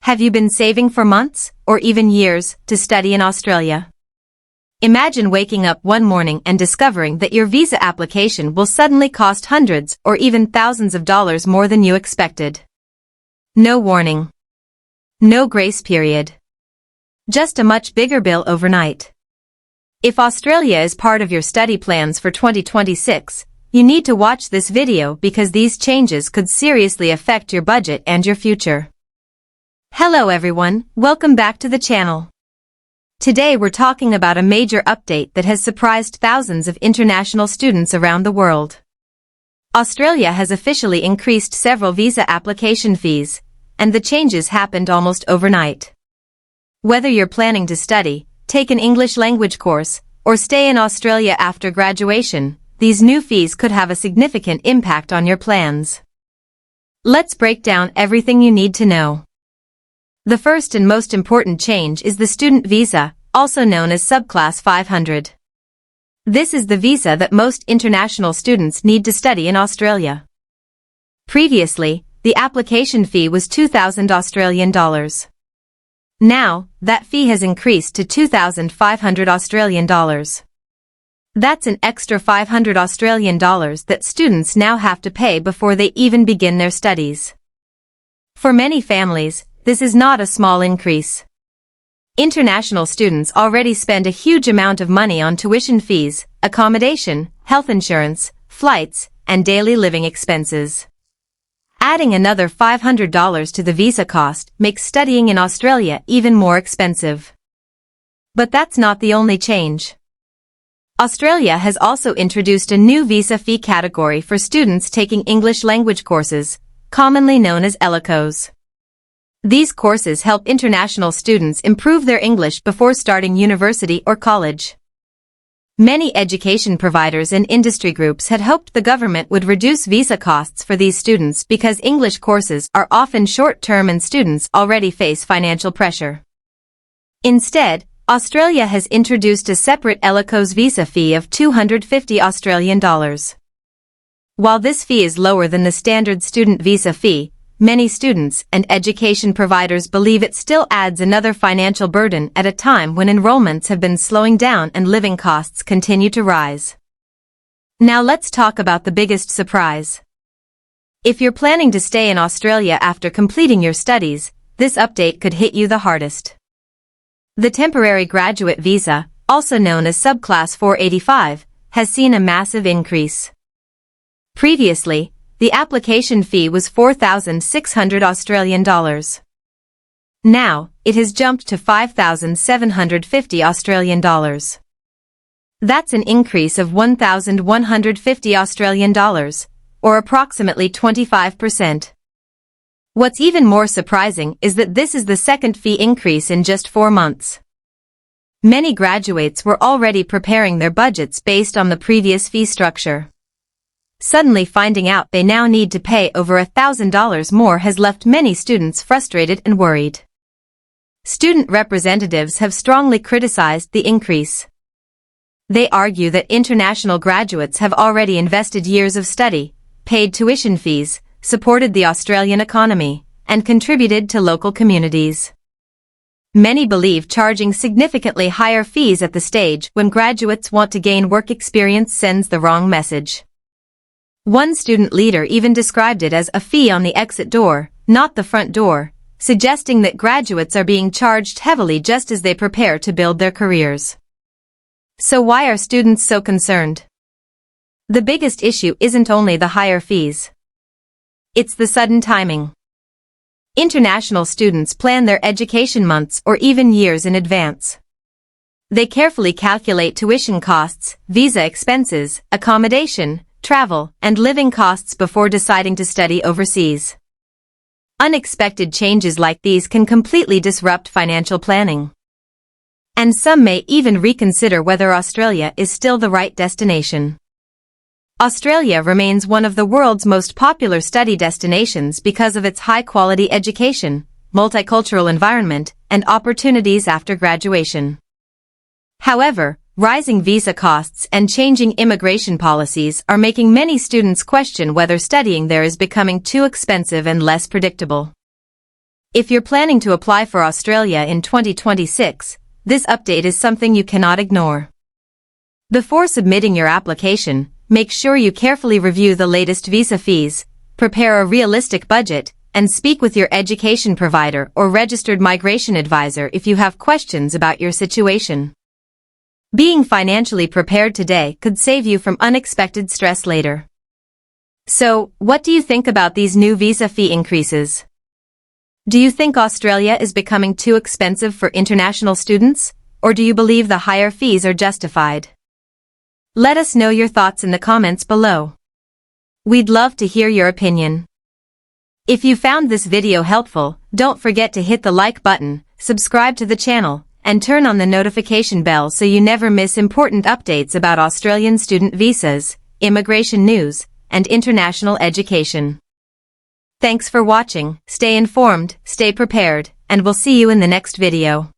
Have you been saving for months, or even years, to study in Australia? Imagine waking up one morning and discovering that your visa application will suddenly cost hundreds or even thousands of dollars more than you expected. No warning. No grace period. Just a much bigger bill overnight. If Australia is part of your study plans for 2026, you need to watch this video because these changes could seriously affect your budget and your future. Hello everyone, welcome back to the channel. Today we're talking about a major update that has surprised thousands of international students around the world. Australia has officially increased several visa application fees, and the changes happened almost overnight. Whether you're planning to study, take an English language course, or stay in Australia after graduation, these new fees could have a significant impact on your plans. Let's break down everything you need to know. The first and most important change is the student visa, also known as Subclass 500. This is the visa that most international students need to study in Australia. Previously, the application fee was 2,000 Australian dollars. Now, that fee has increased to 2,500 Australian dollars. That's an extra 500 Australian dollars that students now have to pay before they even begin their studies. For many families, this is not a small increase. International students already spend a huge amount of money on tuition fees, accommodation, health insurance, flights, and daily living expenses. Adding another $500 to the visa cost makes studying in Australia even more expensive. But that's not the only change. Australia has also introduced a new visa fee category for students taking English language courses, commonly known as ELICOS. These courses help international students improve their English before starting university or college. Many education providers and industry groups had hoped the government would reduce visa costs for these students because English courses are often short-term and students already face financial pressure. Instead, Australia has introduced a separate ELICOS visa fee of 250 Australian dollars. While this fee is lower than the standard student visa fee, many students and education providers believe it still adds another financial burden at a time when enrollments have been slowing down and living costs continue to rise. Now let's talk about the biggest surprise. If you're planning to stay in Australia after completing your studies, this update could hit you the hardest. The temporary graduate visa, also known as Subclass 485, has seen a massive increase. Previously, the application fee was 4,600 Australian dollars. Now, it has jumped to 5,750 Australian dollars. That's an increase of 1,150 Australian dollars, or approximately 25%. What's even more surprising is that this is the second fee increase in just 4 months. Many graduates were already preparing their budgets based on the previous fee structure. Suddenly finding out they now need to pay over $1,000 more has left many students frustrated and worried. Student representatives have strongly criticized the increase. They argue that international graduates have already invested years of study, paid tuition fees, supported the Australian economy, and contributed to local communities. Many believe charging significantly higher fees at the stage when graduates want to gain work experience sends the wrong message. One student leader even described it as a fee on the exit door, not the front door, suggesting that graduates are being charged heavily just as they prepare to build their careers. So why are students so concerned? The biggest issue isn't only the higher fees. It's the sudden timing. International students plan their education months or even years in advance. They carefully calculate tuition costs, visa expenses, accommodation, travel, and living costs before deciding to study overseas. Unexpected changes like these can completely disrupt financial planning. And some may even reconsider whether Australia is still the right destination. Australia remains one of the world's most popular study destinations because of its high-quality education, multicultural environment, and opportunities after graduation. However, rising visa costs and changing immigration policies are making many students question whether studying there is becoming too expensive and less predictable. If you're planning to apply for Australia in 2026, this update is something you cannot ignore. Before submitting your application, make sure you carefully review the latest visa fees, prepare a realistic budget, and speak with your education provider or registered migration advisor if you have questions about your situation. Being financially prepared today could save you from unexpected stress later. So, what do you think about these new visa fee increases? Do you think Australia is becoming too expensive for international students, or do you believe the higher fees are justified? Let us know your thoughts in the comments below. We'd love to hear your opinion. If you found this video helpful, don't forget to hit the like button, subscribe to the channel, and turn on the notification bell so you never miss important updates about Australian student visas, immigration news, and international education. Thanks for watching, stay informed, stay prepared, and we'll see you in the next video.